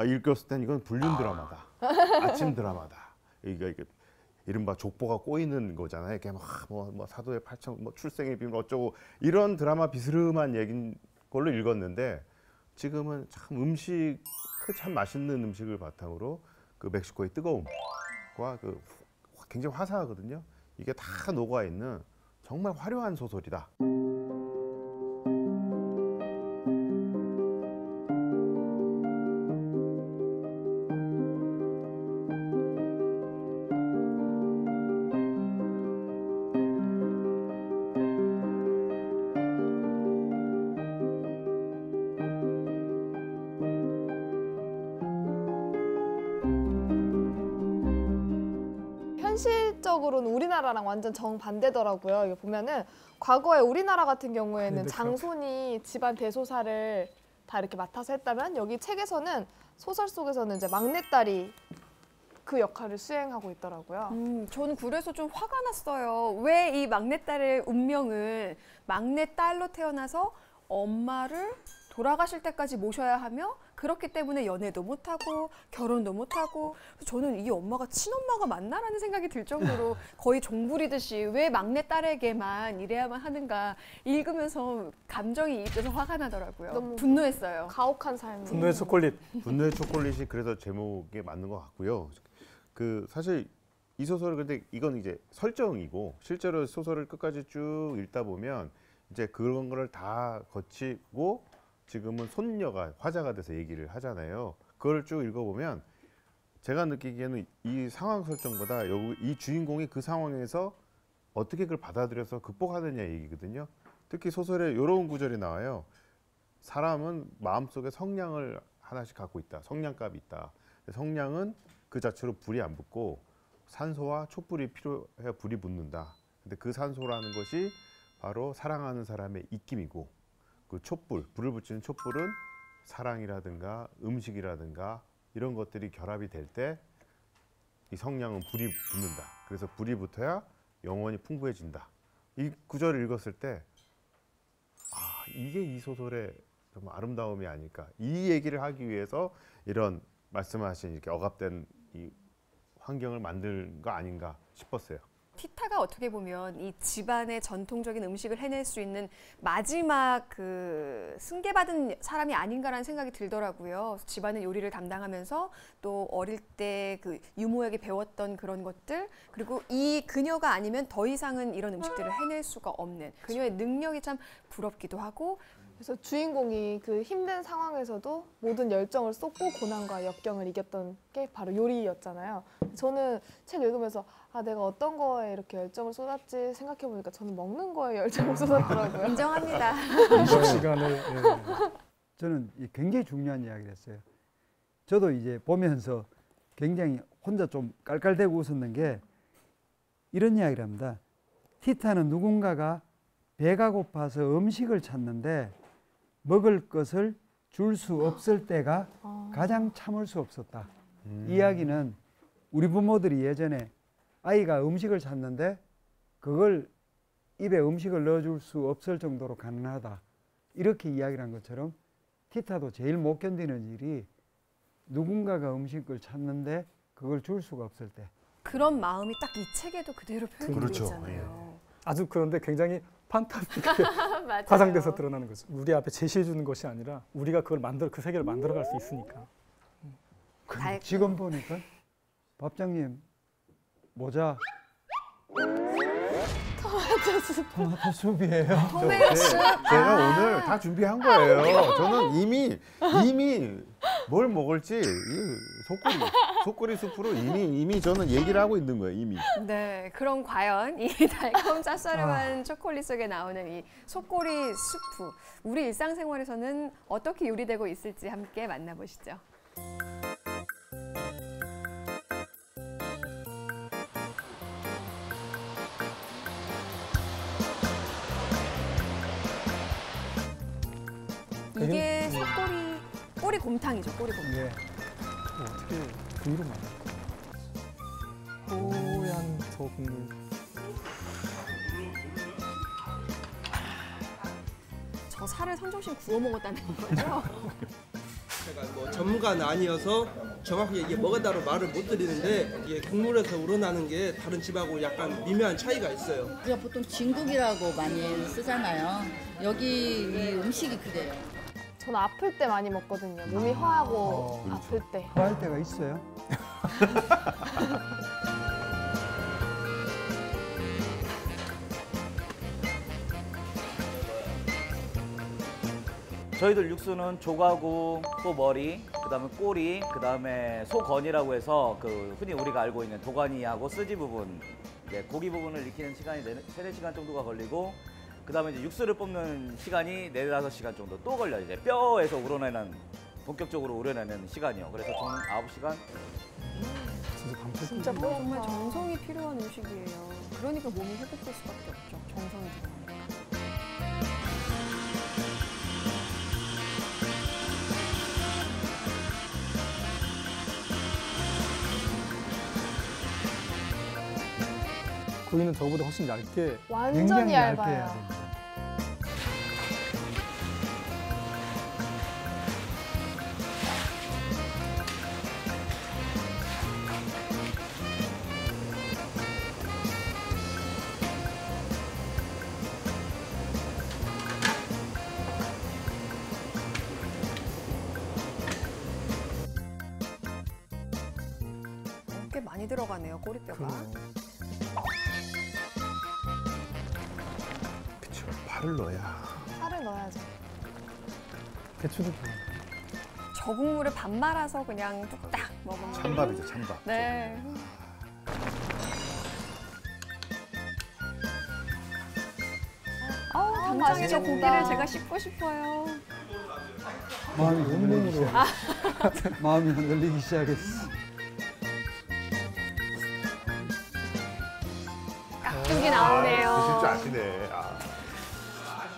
Speaker 3: 읽었을 땐 이건 불륜 드라마다. 아침 드라마다. 이게 이른바 족보가 꼬이는 거잖아요. 이렇게 뭐 사도의 8천, 뭐 출생의 비밀 어쩌고 이런 드라마 비스름한 얘긴 걸로 읽었는데 지금은 참 음식, 참 맛있는 음식을 바탕으로 그 멕시코의 뜨거움과 그 굉장히 화사하거든요. 이게 다 녹아 있는 정말 화려한 소설이다.
Speaker 6: 현실적으로는 우리나라랑 완전 정반대더라고요. 이거 보면은 과거에 우리나라 같은 경우에는 장손이 집안 대소사를 다 이렇게 맡아서 했다면 여기 책에서는 소설 속에서는 이제 막내딸이 그 역할을 수행하고 있더라고요.
Speaker 2: 저는 그래서 좀 화가 났어요. 왜 이 막내딸의 운명을 막내딸로 태어나서 엄마를 돌아가실 때까지 모셔야 하며 그렇기 때문에 연애도 못하고 결혼도 못하고 저는 이 엄마가 친엄마가 맞나라는 생각이 들 정도로 거의 종부리듯이 왜 막내딸에게만 이래야만 하는가 읽으면서 감정이 입돼서 화가 나더라고요.
Speaker 6: 너무
Speaker 2: 분노했어요.
Speaker 6: 가혹한 삶.
Speaker 4: 분노의 초콜릿.
Speaker 3: 분노의 초콜릿이 그래서 제목에 맞는 것 같고요. 그 사실 이 소설을 근데 이건 이제 설정이고 실제로 소설을 끝까지 쭉 읽다 보면 이제 그런 거를 다 거치고 지금은 손녀가 화자가 돼서 얘기를 하잖아요. 그걸 쭉 읽어보면 제가 느끼기에는 이 상황 설정보다 이 주인공이 그 상황에서 어떻게 그걸 받아들여서 극복하느냐 얘기거든요. 특히 소설에 이런 구절이 나와요. 사람은 마음속에 성냥을 하나씩 갖고 있다. 성냥갑이 있다. 성냥은 그 자체로 불이 안 붙고 산소와 촛불이 필요해야 불이 붙는다. 근데 그 산소라는 것이 바로 사랑하는 사람의 입김이고 그 촛불, 불을 붙이는 촛불은 사랑이라든가 음식이라든가 이런 것들이 결합이 될 때 이 성냥은 불이 붙는다. 그래서 불이 붙어야 영원히 풍부해진다. 이 구절을 읽었을 때 이게 이 소설의 정말 아름다움이 아닐까. 이 얘기를 하기 위해서 이런 말씀하신 이렇게 억압된 이 환경을 만든 거 아닌가 싶었어요.
Speaker 2: 티타가 어떻게 보면 이 집안의 전통적인 음식을 해낼 수 있는 마지막 그 승계받은 사람이 아닌가라는 생각이 들더라고요. 집안의 요리를 담당하면서 또 어릴 때 그 유모에게 배웠던 그런 것들 그리고 이 그녀가 아니면 더 이상은 이런 음식들을 해낼 수가 없는 그녀의 능력이 참 부럽기도 하고
Speaker 6: 그래서 주인공이 그 힘든 상황에서도 모든 열정을 쏟고 고난과 역경을 이겼던 게 바로 요리였잖아요. 저는 책 읽으면서 내가 어떤 거에 이렇게 열정을 쏟았지 생각해보니까 저는 먹는 거에 열정을 쏟았더라고요.
Speaker 2: 인정합니다.
Speaker 4: 음식 시간을.
Speaker 5: 저는 굉장히 중요한 이야기를 했어요. 저도 이제 보면서 굉장히 혼자 좀 깔깔대고 웃었는 게 이런 이야기를 합니다. 티타는 누군가가 배가 고파서 음식을 찾는데 먹을 것을 줄 수 없을 때가 가장 참을 수 없었다. 이야기는 우리 부모들이 예전에 아이가 음식을 찾는데 그걸 입에 음식을 넣어줄 수 없을 정도로 가난하다. 이렇게 이야기를 한 것처럼 티타도 제일 못 견디는 일이 누군가가 음식을 찾는데 그걸 줄 수가 없을 때.
Speaker 2: 그런 마음이 딱 이 책에도 그대로 표현되어
Speaker 3: 그렇죠.
Speaker 2: 있잖아요.
Speaker 4: 아주 그런데 굉장히 판타스틱하게
Speaker 2: 맞아요.
Speaker 4: 과장돼서 드러나는 거죠. 우리 앞에 제시해 주는 것이 아니라 우리가 그걸 그 세계를 만들어갈 수 있으니까.
Speaker 5: 근데 지금 보니까 밥장님 모자 토마토 숲이에요.
Speaker 3: 제가 오늘 다 준비한 거예요. 저는 이미 뭘 먹을지 속꼬리 숲으로 이미 저는 얘기를 하고 있는 거예요. 이미.
Speaker 2: 네, 그럼 과연 이 달콤 쌉싸름한 초콜릿 속에 나오는 이 속꼬리 수프, 우리 일상생활에서는 어떻게 요리되고 있을지 함께 만나보시죠. 이게 꼬리 곰탕이죠, 꼬리 곰탕.
Speaker 5: 예.
Speaker 4: 어떻게 부위로 만들까? 뽀얀 저 국물.
Speaker 2: 저 살을 선종신 구워 먹었다는 거죠?
Speaker 11: 제가 뭐 전문가는 아니어서 정확하게 이게 뭐가 다로 말을 못 드리는데 이게 국물에서 우러나는 게 다른 집하고 약간 미묘한 차이가 있어요.
Speaker 12: 우리가 보통 진국이라고 많이 쓰잖아요. 여기 이 음식이 그래요.
Speaker 6: 저는 아플 때 많이 먹거든요. 몸이 허하고 아플 때.
Speaker 5: 허할 때가 있어요.
Speaker 13: 저희들 육수는 조가구, 소 머리, 그다음에 꼬리, 그다음에 소건이라고 해서 그 흔히 우리가 알고 있는 도가니하고 스지 부분, 이제 고기 부분을 익히는 시간이 3-4시간 정도가 걸리고, 그다음에 이제 육수를 뽑는 시간이 4-5시간 정도 또 걸려요. 이제 뼈에서 우러내는 본격적으로 우러내는 시간이요. 그래서 총 9시간.
Speaker 2: 진짜 정말 정성이 필요한 음식이에요. 그러니까 몸이 회복될 수밖에 없죠. 정성이 들어가니까.
Speaker 4: 고기는 저보다 훨씬 얇게.
Speaker 6: 완전히
Speaker 5: 굉장히 얇게
Speaker 6: 얇아요.
Speaker 5: 해야 됩니다.
Speaker 2: 꽤 많이 들어가네요, 꼬리뼈가.
Speaker 3: 그쵸. 파를 넣어야.
Speaker 6: 살을 넣어야죠.
Speaker 4: 배추도 좋아요.
Speaker 2: 저 국물을 밥 말아서 그냥 뚝딱 먹으면.
Speaker 3: 찬밥이죠, 찬밥.
Speaker 2: 네. 당장에 저 고기를 제가 씹고 싶어요.
Speaker 5: 마음이 흔들리기 마음이 흔들리기 시작했어.
Speaker 2: 깍두기 나오네요.
Speaker 3: 드실 줄 아시네.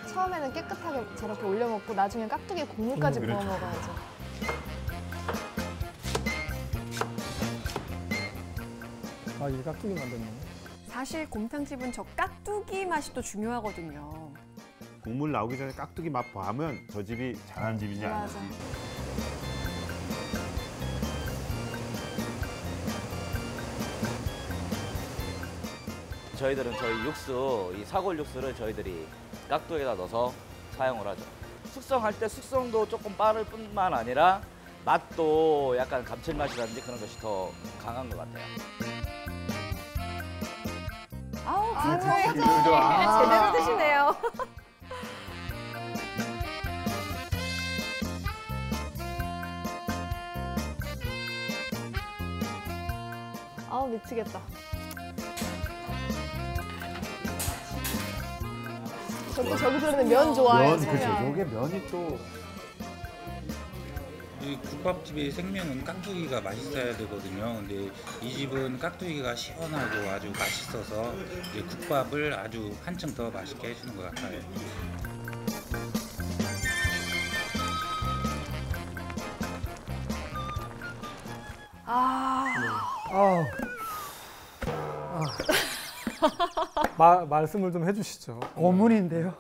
Speaker 6: 처음에는 깨끗하게 저렇게 올려 먹고 나중에 깍두기 국물까지 부어 먹어야죠.
Speaker 4: 아, 이게 깍두기 만드는 거.
Speaker 2: 사실 곰탕집은 저 깍두기 맛이 또 중요하거든요.
Speaker 3: 국물 나오기 전에 깍두기 맛 봐면 저 집이 잘하는 집이냐.
Speaker 2: 맞아.
Speaker 13: 저희들은 저희 육수, 이 사골 육수를 저희들이 깍두기에다 넣어서 사용을 하죠. 숙성할 때 숙성도 조금 빠를 뿐만 아니라 맛도 약간 감칠맛이라든지 그런 것이 더 강한 것 같아요.
Speaker 2: 아우,
Speaker 6: 진짜.
Speaker 2: 제대로 드시네요.
Speaker 6: 아우 미치겠다. 저도 저기서는 면 좋아해요.
Speaker 3: 면, 그죠. 요게 면이 또.
Speaker 14: 이 국밥집의 생명은 깍두기가 맛있어야 되거든요. 근데 이 집은 깍두기가 시원하고 아주 맛있어서 이제 국밥을 아주 한층 더 맛있게 해주는 것 같아요.
Speaker 4: 말씀을 좀 해주시죠.
Speaker 5: 고문인데요.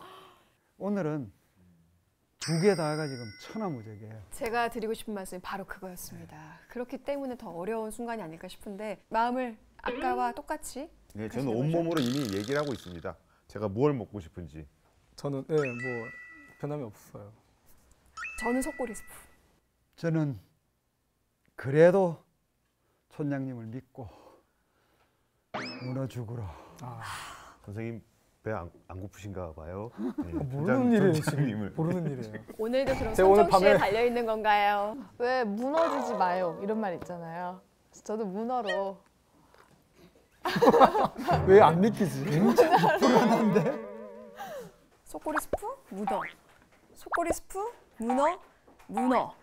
Speaker 5: 오늘은 두 개 다가 지금 천하무적이에요.
Speaker 2: 제가 드리고 싶은 말씀이 바로 그거였습니다. 그렇기 때문에 더 어려운 순간이 아닐까 싶은데 마음을 아까와 똑같이.
Speaker 3: 네, 저는 온몸으로 이미 얘기를 하고 있습니다. 제가 뭘 먹고 싶은지.
Speaker 4: 저는 뭐 변함이 없어요.
Speaker 2: 저는 속꼬리 스프.
Speaker 5: 저는 그래도 촌장님을 믿고 문어 죽으러.
Speaker 3: 선생님 배 안 고프신가 봐요. 네,
Speaker 4: 모르는 일이에요
Speaker 3: 촌장님을.
Speaker 4: 지금. 모르는 일이에요.
Speaker 2: 오늘도 그럼
Speaker 4: 제가 오늘
Speaker 2: 손정 씨에
Speaker 4: 밤에-
Speaker 2: 달려 있는 건가요?
Speaker 6: 왜 무너지지 마요 이런 말 있잖아요. 저도 문어로.
Speaker 4: 왜 안 믿기지?
Speaker 5: 불안한데?
Speaker 2: 속꼬리 스프, 문어. 속꼬리 스프, 문어, 문어.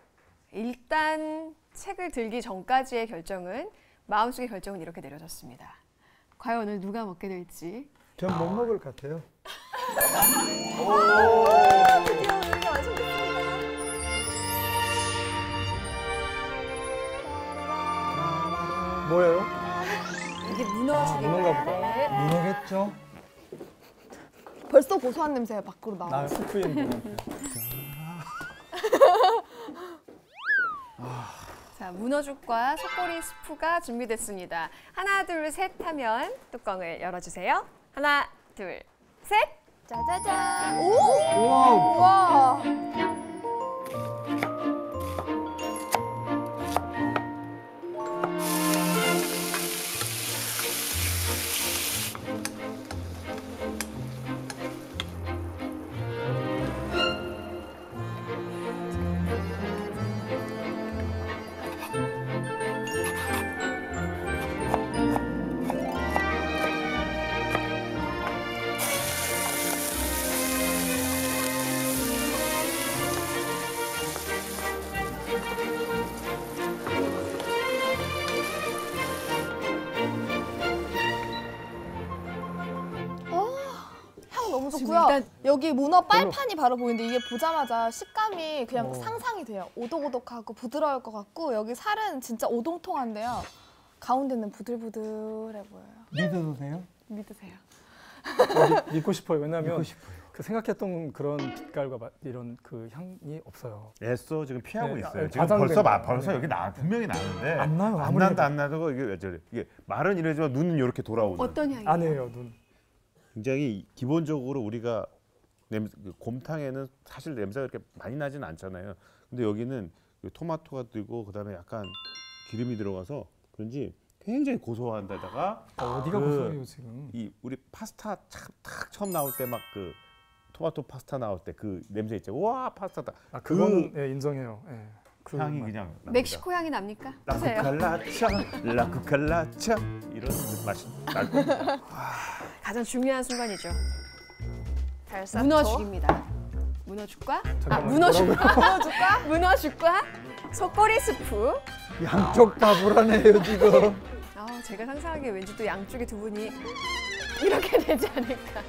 Speaker 2: 일단 책을 들기 전까지의 결정은 마음속의 결정은 이렇게 내려졌습니다. 과연 오늘 누가 먹게 될지.
Speaker 5: 전 못 먹을 것 같아요.
Speaker 2: 드디어 오늘 완성됐습니다.
Speaker 4: 뭐예요?
Speaker 2: 이게 문어죽인가요?
Speaker 4: 문어인가 보다.
Speaker 5: 문어겠죠?
Speaker 6: 벌써 고소한 냄새가 밖으로 나와요.
Speaker 4: 나 스프인 분한테.
Speaker 2: 자, 문어죽과 속꼬리 스프가 준비됐습니다. 하나, 둘, 셋 하면 뚜껑을 열어주세요. 하나, 둘, 셋!
Speaker 6: 짜자잔.
Speaker 2: 오!
Speaker 6: 우와. 향 너무 좋고요.
Speaker 2: 일단
Speaker 6: 여기 문어 빨판이 바로 보이는데 이게 보자마자 식감이 그냥 상상이 돼요. 오독오독하고 부드러울 것 같고 여기 살은 진짜 오동통한데요. 가운데는 부들부들해 보여요.
Speaker 5: 믿어도 돼요?
Speaker 6: 믿으세요.
Speaker 4: 믿고 싶어요. 왜냐하면
Speaker 5: 믿고 싶어요.
Speaker 4: 그 생각했던 그런 빛깔과 이런 그 향이 없어요.
Speaker 3: 애써 지금 피하고
Speaker 4: 네,
Speaker 3: 있어요.
Speaker 4: 아,
Speaker 3: 지금
Speaker 4: 과장된 거예요.
Speaker 3: 벌써
Speaker 4: 네.
Speaker 3: 여기 분명히 나는데
Speaker 4: 안 나요.
Speaker 3: 안
Speaker 4: 아무리
Speaker 3: 난다
Speaker 4: 해도.
Speaker 3: 안 나도 이게 왜 저래? 이게 말은 이러지만 눈은 이렇게 돌아오는.
Speaker 2: 어떤 향이에요?
Speaker 4: 아니에요, 눈.
Speaker 3: 굉장히 기본적으로 우리가 곰탕에는 사실 냄새가 그렇게 많이 나지는 않잖아요. 근데 여기는 토마토가 들고 그다음에 약간 기름이 들어가서 그런지 굉장히 고소한 데다가
Speaker 4: 어디가 고소해요 지금?
Speaker 3: 이 우리 파스타 딱 처음 나올 때 막 그 토마토 파스타 나올 때 그 냄새 있죠. 와 파스타다.
Speaker 4: 아, 그건 예, 인정해요. 예. 그
Speaker 3: 향이
Speaker 4: 맛.
Speaker 3: 그냥 납니다.
Speaker 2: 멕시코 향이 납니까? 보세요.
Speaker 3: 라쿠칼라차 이런 맛이 날 겁니다.
Speaker 2: 가장 중요한 순간이죠.
Speaker 6: 달사초.
Speaker 2: 문어죽입니다. 문어죽과
Speaker 4: 잠깐만요,
Speaker 2: 문어죽과 문어죽과 속꼬리 스프.
Speaker 5: 양쪽 다 불안해요 지금.
Speaker 2: 제가 상상하기에 왠지 또 양쪽의 두 분이 이렇게 되지 않을까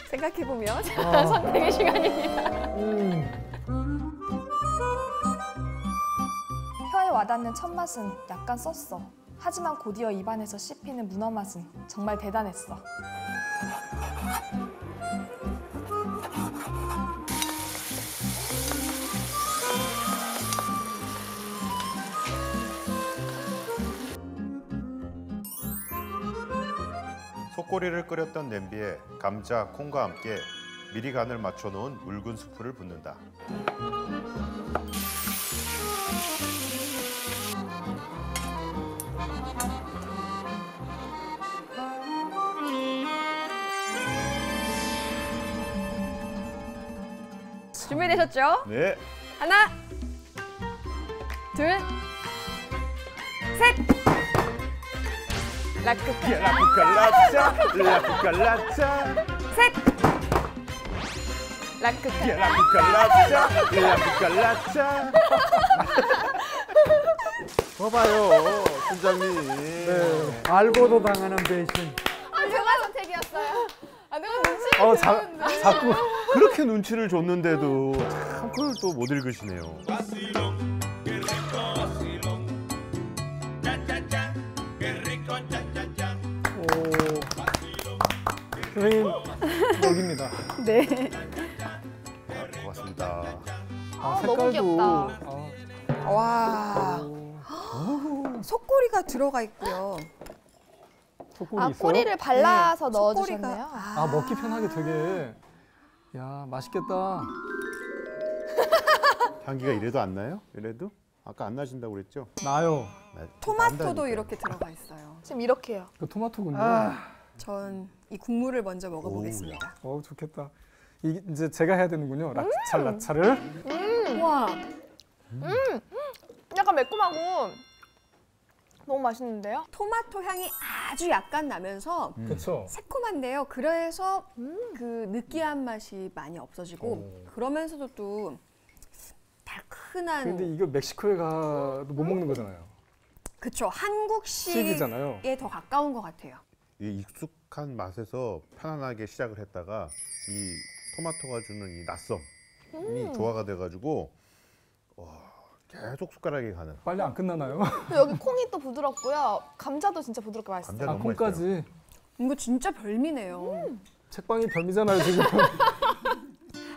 Speaker 2: 생각해보며 자, 선택의 시간입니다.
Speaker 6: 혀에 와닿는 첫 맛은 약간 썼어. 하지만 곧이어 입안에서 씹히는 문어 맛은 정말 대단했어.
Speaker 3: 속꼬리를 끓였던 냄비에 감자, 콩과 함께 미리 간을 맞춰 놓은 묽은 수프를 붓는다.
Speaker 2: 준비되셨죠?
Speaker 3: 네.
Speaker 2: 하나, 둘, 셋!
Speaker 3: 라쿠칼라차, 라쿠칼라차,
Speaker 2: 셋! 라쿠칼라.
Speaker 3: 라쿠칼라차, 라쿠칼라차. 봐봐요, 팀장님.
Speaker 5: 네, 알고도 당하는 배신.
Speaker 6: 제가 선택이었어요. 내가 눈치를
Speaker 3: 자꾸 그렇게 눈치를 줬는데도 참 그걸 또 못 읽으시네요.
Speaker 4: 선생님 여기입니다.
Speaker 2: 네.
Speaker 3: 고맙습니다.
Speaker 6: 너무 귀엽다.
Speaker 2: 와. 속꼬리가 들어가 있고요.
Speaker 4: 속꼬리 있어요?
Speaker 6: 꼬리를 발라서
Speaker 2: 네,
Speaker 6: 넣어주셨네요.
Speaker 4: 먹기 편하게 되게. 야, 맛있겠다.
Speaker 3: 향기가 이래도 안 나요? 이래도? 아까 안 나신다고 그랬죠?
Speaker 4: 나요.
Speaker 2: 토마토도 이렇게 들어가 있어요.
Speaker 6: 지금 이렇게요.
Speaker 4: 그 토마토군요.
Speaker 2: 전 이 국물을 먼저 먹어보겠습니다.
Speaker 4: 좋겠다. 이제 제가 해야 되는군요. 라차를.
Speaker 2: 와.
Speaker 6: 약간 매콤하고 너무 맛있는데요?
Speaker 2: 토마토 향이 아주 약간 나면서
Speaker 4: 그렇죠.
Speaker 2: 새콤한데요. 그래서 그 느끼한 맛이 많이 없어지고 그러면서도 또 달큰한.
Speaker 4: 근데 이거 멕시코에 가도 못 먹는 거잖아요.
Speaker 2: 그렇죠. 한국식에
Speaker 4: 식이잖아요.
Speaker 2: 더 가까운 것 같아요.
Speaker 3: 이 익숙한 맛에서 편안하게 시작을 했다가 이 토마토가 주는 이 낯섦이 조화가 돼가지고 계속 숟가락이 가는.
Speaker 4: 빨리 안 끝나나요?
Speaker 6: 여기 콩이 또 부드럽고요. 감자도 진짜 부드럽게 맛있어요.
Speaker 3: 감자 너무
Speaker 4: 콩까지.
Speaker 2: 이거 진짜 별미네요.
Speaker 4: 책방이 별미잖아요 지금.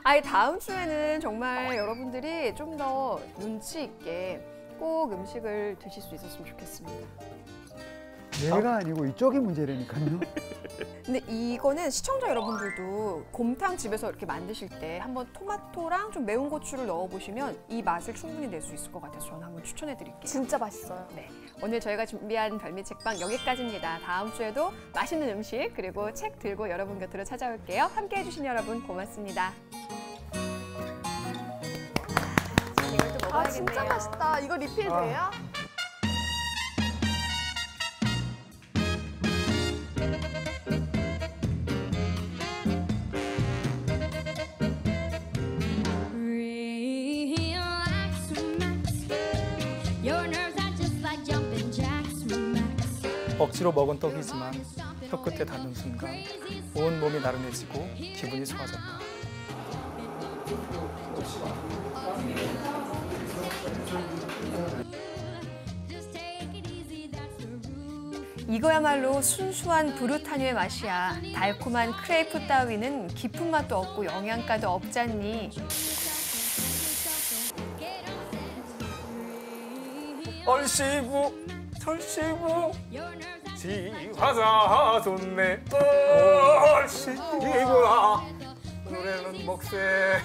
Speaker 2: 아니 다음 주에는 정말 여러분들이 좀 더 눈치 있게 꼭 음식을 드실 수 있었으면 좋겠습니다.
Speaker 5: 얘가 아니고 이쪽이 문제라니까요.
Speaker 2: 근데 이거는 시청자 여러분들도 곰탕 집에서 이렇게 만드실 때 한번 토마토랑 좀 매운 고추를 넣어보시면 이 맛을 충분히 낼 수 있을 것 같아서 저는 한번 추천해드릴게요.
Speaker 6: 진짜 맛있어요.
Speaker 2: 네, 오늘 저희가 준비한 별미 책방 여기까지입니다. 다음 주에도 맛있는 음식 그리고 책 들고 여러분 곁으로 찾아올게요. 함께해 주신 여러분 고맙습니다. 이걸 또 먹어야겠네요.
Speaker 6: 진짜 맛있다. 이거 리필 돼요?
Speaker 4: 억지로 먹은 떡이지만 혀끝에 닿는 순간 온 몸이 나른해지고 기분이 좋아졌다.
Speaker 2: 이거야말로 순수한 브루타뉴의 맛이야. 달콤한 크레이프 따위는 깊은 맛도 없고 영양가도 없잖니.
Speaker 4: 얼씨구 철씨구 지화자 좋네 얼씨구야 노래는 먹새.